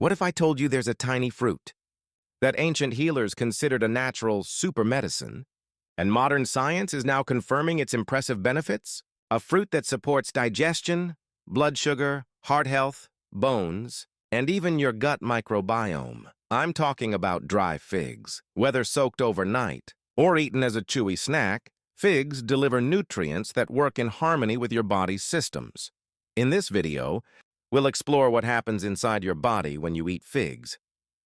What if I told you there's a tiny fruit that ancient healers considered a natural super medicine, and modern science is now confirming its impressive benefits? A fruit that supports digestion, blood sugar, heart health, bones, and even your gut microbiome. I'm talking about dry figs. Whether soaked overnight or eaten as a chewy snack, figs deliver nutrients that work in harmony with your body's systems. In this video, we'll explore what happens inside your body when you eat figs,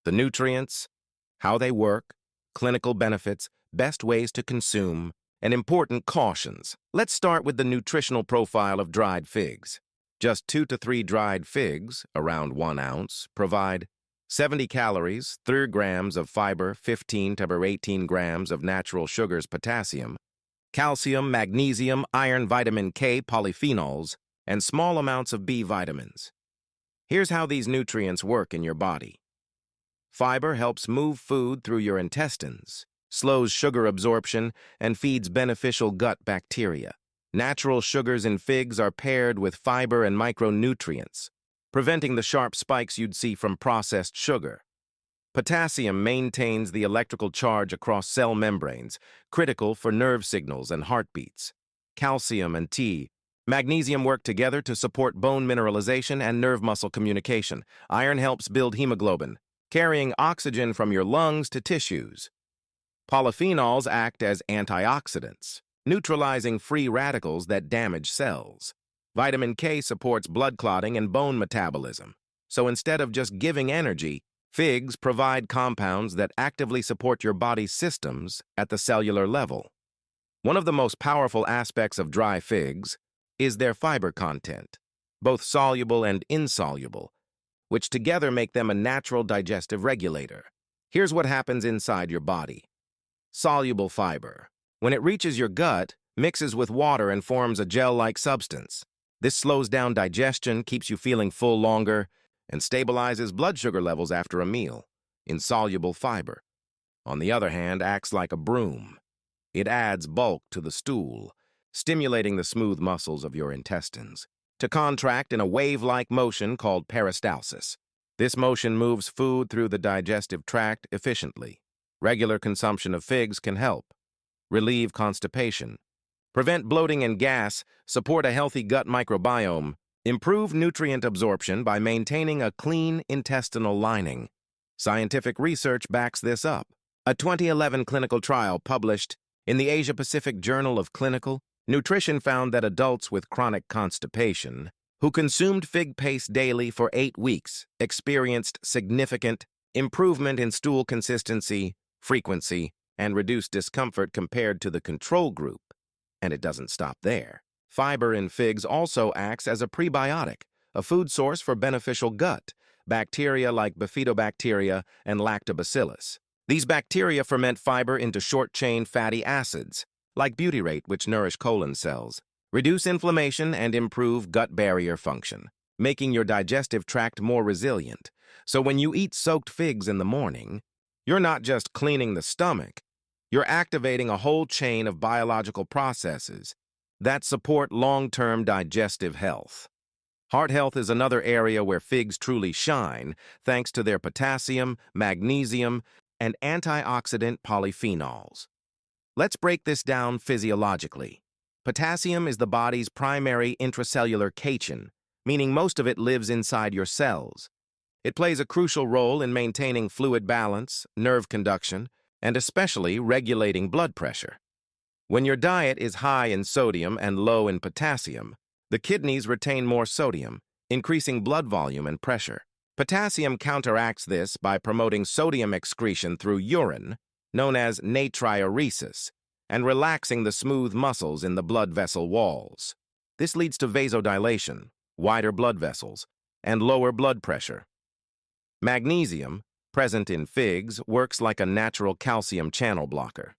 the nutrients, how they work, clinical benefits, best ways to consume, and important cautions. Let's start with the nutritional profile of dried figs. Just 2 to 3 dried figs, around 1 ounce, provide 70 calories, 3 grams of fiber, 15 to 18 grams of natural sugars, potassium, calcium, magnesium, iron, vitamin K, polyphenols, and small amounts of B vitamins. Here's how these nutrients work in your body. Fiber helps move food through your intestines, slows sugar absorption, and feeds beneficial gut bacteria. Natural sugars in figs are paired with fiber and micronutrients, preventing the sharp spikes you'd see from processed sugar. Potassium maintains the electrical charge across cell membranes, critical for nerve signals and heartbeats. Calcium and magnesium work together to support bone mineralization and nerve muscle communication. Iron helps build hemoglobin, carrying oxygen from your lungs to tissues. Polyphenols act as antioxidants, neutralizing free radicals that damage cells. Vitamin K supports blood clotting and bone metabolism. So instead of just giving energy, figs provide compounds that actively support your body's systems at the cellular level. One of the most powerful aspects of dry figs is their fiber content, both soluble and insoluble, which together make them a natural digestive regulator. Here's what happens inside your body. Soluble fiber. When it reaches your gut, mixes with water and forms a gel-like substance. This slows down digestion, keeps you feeling full longer, and stabilizes blood sugar levels after a meal. Insoluble fiber, on the other hand, acts like a broom. It adds bulk to the stool, stimulating the smooth muscles of your intestines to contract in a wave-like motion called peristalsis. This motion moves food through the digestive tract efficiently. Regular consumption of figs can help relieve constipation, prevent bloating and gas, support a healthy gut microbiome, improve nutrient absorption by maintaining a clean intestinal lining. Scientific research backs this up. A 2011 clinical trial published in the Asia-Pacific Journal of Clinical Nutrition found that adults with chronic constipation who consumed fig paste daily for 8 weeks experienced significant improvement in stool consistency, frequency, and reduced discomfort compared to the control group. And it doesn't stop there. Fiber in figs also acts as a prebiotic, a food source for beneficial gut bacteria like bifidobacteria and lactobacillus. These bacteria ferment fiber into short-chain fatty acids, like butyrate, which nourish colon cells, reduce inflammation, and improve gut barrier function, making your digestive tract more resilient. So when you eat soaked figs in the morning, you're not just cleaning the stomach, you're activating a whole chain of biological processes that support long-term digestive health. Heart health is another area where figs truly shine, thanks to their potassium, magnesium, and antioxidant polyphenols. Let's break this down physiologically. Potassium is the body's primary intracellular cation, meaning most of it lives inside your cells. It plays a crucial role in maintaining fluid balance, nerve conduction, and especially regulating blood pressure. When your diet is high in sodium and low in potassium, the kidneys retain more sodium, increasing blood volume and pressure. Potassium counteracts this by promoting sodium excretion through urine, known as natriuresis, and relaxing the smooth muscles in the blood vessel walls. This leads to vasodilation, wider blood vessels, and lower blood pressure. Magnesium, present in figs, works like a natural calcium channel blocker.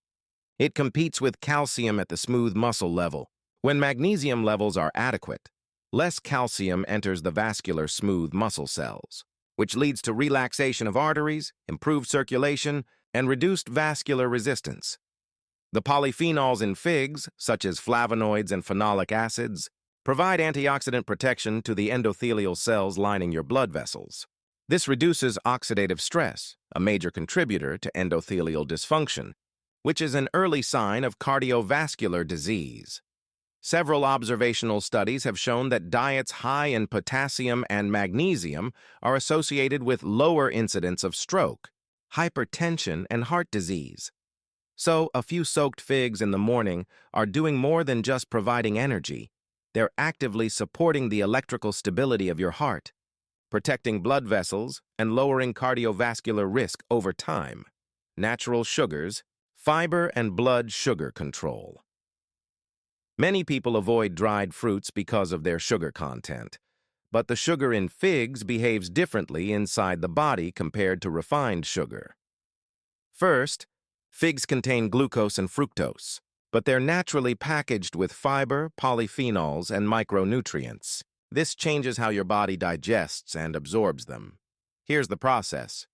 It competes with calcium at the smooth muscle level. When magnesium levels are adequate, less calcium enters the vascular smooth muscle cells, which leads to relaxation of arteries, improved circulation, and reduced vascular resistance. The polyphenols in figs, such as flavonoids and phenolic acids, provide antioxidant protection to the endothelial cells lining your blood vessels. This reduces oxidative stress, a major contributor to endothelial dysfunction, which is an early sign of cardiovascular disease. Several observational studies have shown that diets high in potassium and magnesium are associated with lower incidence of stroke, hypertension, and heart disease. So, a few soaked figs in the morning are doing more than just providing energy. They're actively supporting the electrical stability of your heart, protecting blood vessels, and lowering cardiovascular risk over time. Natural sugars, fiber, and blood sugar control. Many people avoid dried fruits because of their sugar content, but the sugar in figs behaves differently inside the body compared to refined sugar. First, figs contain glucose and fructose, but they're naturally packaged with fiber, polyphenols, and micronutrients. This changes how your body digests and absorbs them. Here's the process.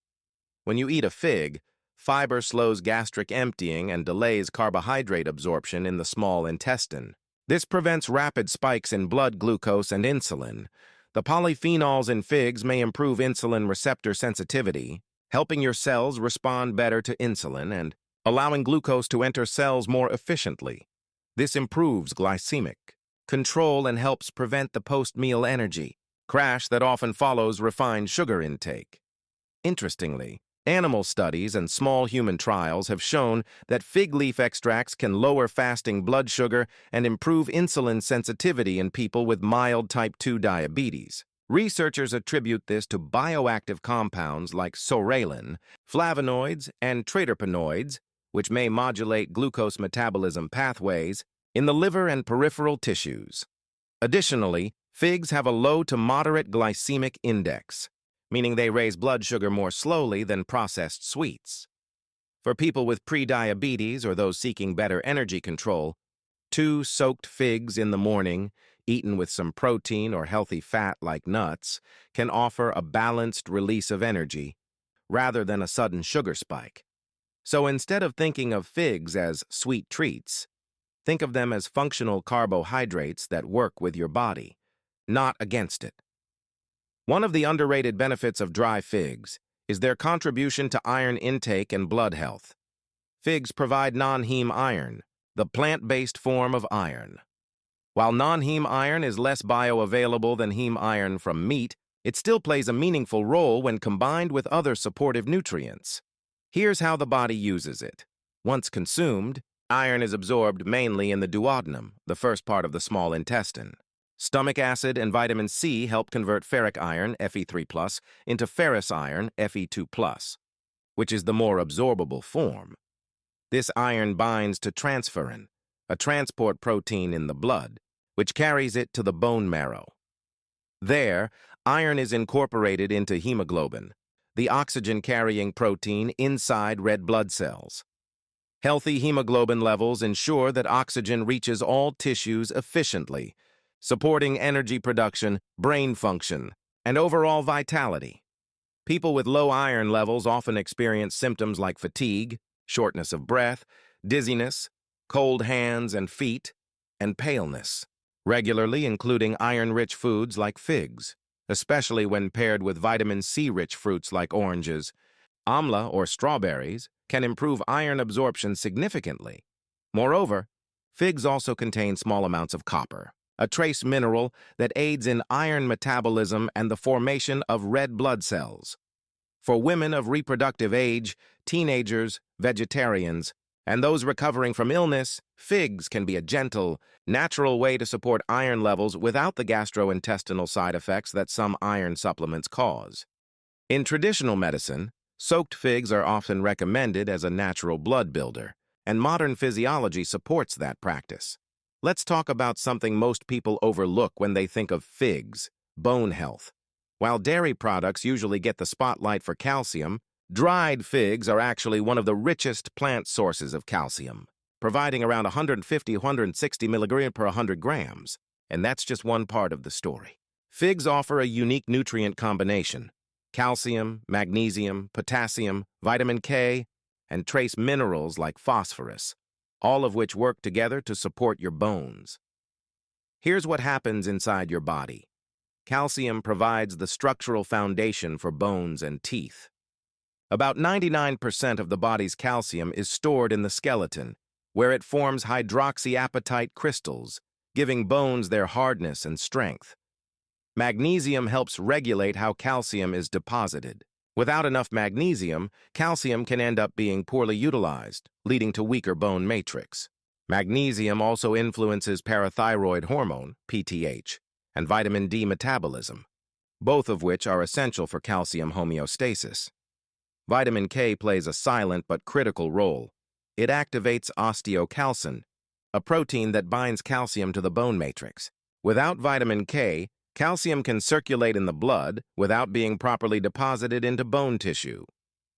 When you eat a fig, fiber slows gastric emptying and delays carbohydrate absorption in the small intestine. This prevents rapid spikes in blood glucose and insulin. The polyphenols in figs may improve insulin receptor sensitivity, helping your cells respond better to insulin and allowing glucose to enter cells more efficiently. This improves glycemic control and helps prevent the post-meal energy crash that often follows refined sugar intake. Interestingly, animal studies and small human trials have shown that fig leaf extracts can lower fasting blood sugar and improve insulin sensitivity in people with mild type 2 diabetes. Researchers attribute this to bioactive compounds like psoralen, flavonoids, and triterpenoids, which may modulate glucose metabolism pathways in the liver and peripheral tissues. Additionally, figs have a low to moderate glycemic index, meaning they raise blood sugar more slowly than processed sweets. For people with prediabetes or those seeking better energy control, 2 soaked figs in the morning, eaten with some protein or healthy fat like nuts, can offer a balanced release of energy rather than a sudden sugar spike. So instead of thinking of figs as sweet treats, think of them as functional carbohydrates that work with your body, not against it. One of the underrated benefits of dry figs is their contribution to iron intake and blood health. Figs provide non-heme iron, the plant-based form of iron. While non-heme iron is less bioavailable than heme iron from meat, it still plays a meaningful role when combined with other supportive nutrients. Here's how the body uses it. Once consumed, iron is absorbed mainly in the duodenum, the first part of the small intestine. Stomach acid and vitamin C help convert ferric iron, Fe3+, into ferrous iron, Fe2+, which is the more absorbable form. This iron binds to transferrin, a transport protein in the blood, which carries it to the bone marrow. There, iron is incorporated into hemoglobin, the oxygen-carrying protein inside red blood cells. Healthy hemoglobin levels ensure that oxygen reaches all tissues efficiently, supporting energy production, brain function, and overall vitality. People with low iron levels often experience symptoms like fatigue, shortness of breath, dizziness, cold hands and feet, and paleness, regularly including iron-rich foods like figs, especially when paired with vitamin C-rich fruits like oranges. Amla, or strawberries, can improve iron absorption significantly. Moreover, figs also contain small amounts of copper, a trace mineral that aids in iron metabolism and the formation of red blood cells. For women of reproductive age, teenagers, vegetarians, and those recovering from illness, figs can be a gentle, natural way to support iron levels without the gastrointestinal side effects that some iron supplements cause. In traditional medicine, soaked figs are often recommended as a natural blood builder, and modern physiology supports that practice. Let's talk about something most people overlook when they think of figs: bone health. While dairy products usually get the spotlight for calcium, dried figs are actually one of the richest plant sources of calcium, providing around 150-160 milligrams per 100 grams, and that's just one part of the story. Figs offer a unique nutrient combination: calcium, magnesium, potassium, vitamin K, and trace minerals like phosphorus, all of which work together to support your bones. Here's what happens inside your body. Calcium provides the structural foundation for bones and teeth. About 99% of the body's calcium is stored in the skeleton, where it forms hydroxyapatite crystals, giving bones their hardness and strength. Magnesium helps regulate how calcium is deposited. Without enough magnesium, calcium can end up being poorly utilized, leading to weaker bone matrix. Magnesium also influences parathyroid hormone, PTH, and vitamin D metabolism, both of which are essential for calcium homeostasis. Vitamin K plays a silent but critical role. It activates osteocalcin, a protein that binds calcium to the bone matrix. Without vitamin K, calcium can circulate in the blood without being properly deposited into bone tissue.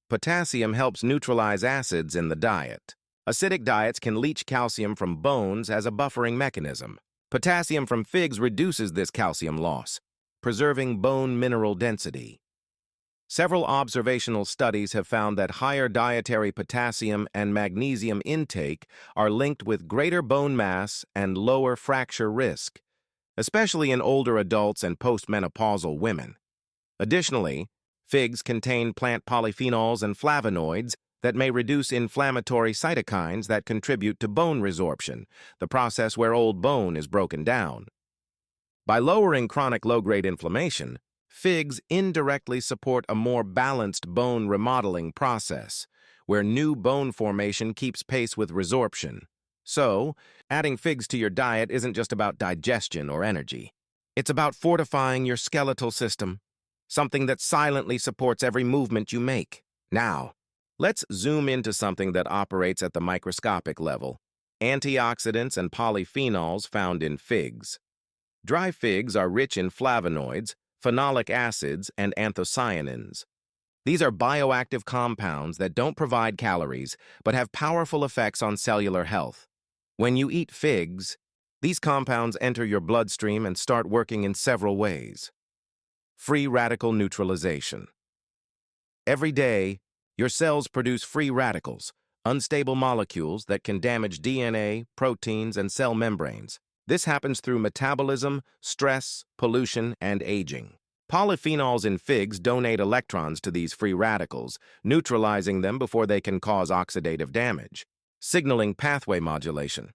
Potassium helps neutralize acids in the diet. Acidic diets can leach calcium from bones as a buffering mechanism. Potassium from figs reduces this calcium loss, preserving bone mineral density. Several observational studies have found that higher dietary potassium and magnesium intake are linked with greater bone mass and lower fracture risk, especially in older adults and postmenopausal women. Additionally, figs contain plant polyphenols and flavonoids that may reduce inflammatory cytokines that contribute to bone resorption, the process where old bone is broken down. By lowering chronic low-grade inflammation, figs indirectly support a more balanced bone remodeling process, where new bone formation keeps pace with resorption. So, adding figs to your diet isn't just about digestion or energy. It's about fortifying your skeletal system, something that silently supports every movement you make. Now, let's zoom into something that operates at the microscopic level: antioxidants and polyphenols found in figs. Dry figs are rich in flavonoids, phenolic acids, and anthocyanins. These are bioactive compounds that don't provide calories but have powerful effects on cellular health. When you eat figs, these compounds enter your bloodstream and start working in several ways. Free radical neutralization. Every day, your cells produce free radicals, unstable molecules that can damage DNA, proteins, and cell membranes. This happens through metabolism, stress, pollution, and aging. Polyphenols in figs donate electrons to these free radicals, neutralizing them before they can cause oxidative damage. Signaling pathway modulation.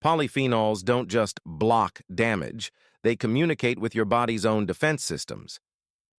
Polyphenols don't just block damage, they communicate with your body's own defense systems.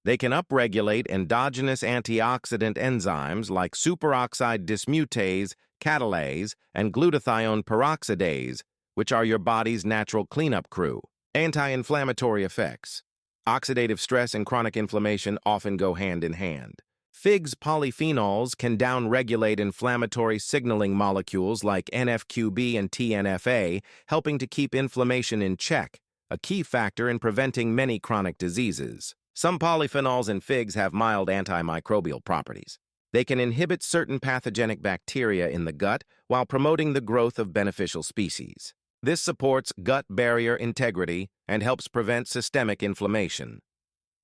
They can upregulate endogenous antioxidant enzymes like superoxide dismutase, catalase, and glutathione peroxidase, which are your body's natural cleanup crew. Anti-inflammatory effects. Oxidative stress and chronic inflammation often go hand in hand. Figs' polyphenols can downregulate inflammatory signaling molecules like NF-κB and TNF-A, helping to keep inflammation in check, a key factor in preventing many chronic diseases. Some polyphenols in figs have mild antimicrobial properties. They can inhibit certain pathogenic bacteria in the gut while promoting the growth of beneficial species. This supports gut barrier integrity and helps prevent systemic inflammation.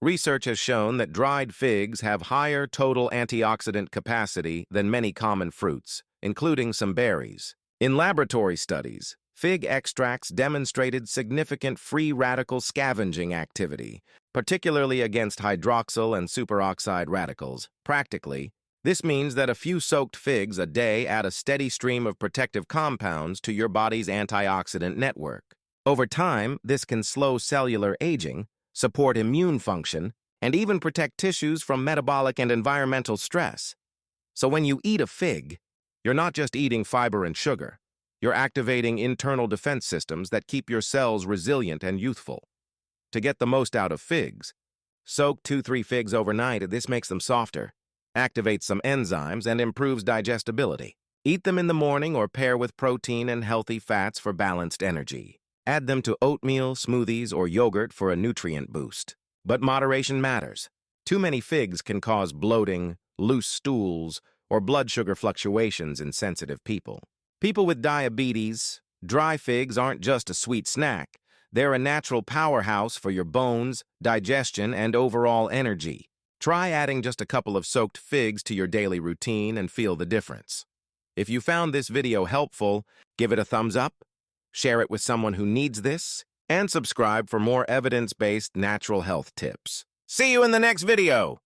Research has shown that dried figs have higher total antioxidant capacity than many common fruits, including some berries. In laboratory studies, fig extracts demonstrated significant free radical scavenging activity, particularly against hydroxyl and superoxide radicals. Practically, this means that a few soaked figs a day add a steady stream of protective compounds to your body's antioxidant network. Over time, this can slow cellular aging, support immune function, and even protect tissues from metabolic and environmental stress. So when you eat a fig, you're not just eating fiber and sugar. You're activating internal defense systems that keep your cells resilient and youthful. To get the most out of figs, soak 2-3 figs overnight. This makes them softer, activates some enzymes, and improves digestibility. Eat them in the morning or pair with protein and healthy fats for balanced energy. Add them to oatmeal, smoothies, or yogurt for a nutrient boost. But moderation matters. Too many figs can cause bloating, loose stools, or blood sugar fluctuations in sensitive people. People with diabetes, dry figs aren't just a sweet snack. They're a natural powerhouse for your bones, digestion, and overall energy. Try adding just a couple of soaked figs to your daily routine and feel the difference. If you found this video helpful, give it a thumbs up, share it with someone who needs this, and subscribe for more evidence-based natural health tips. See you in the next video!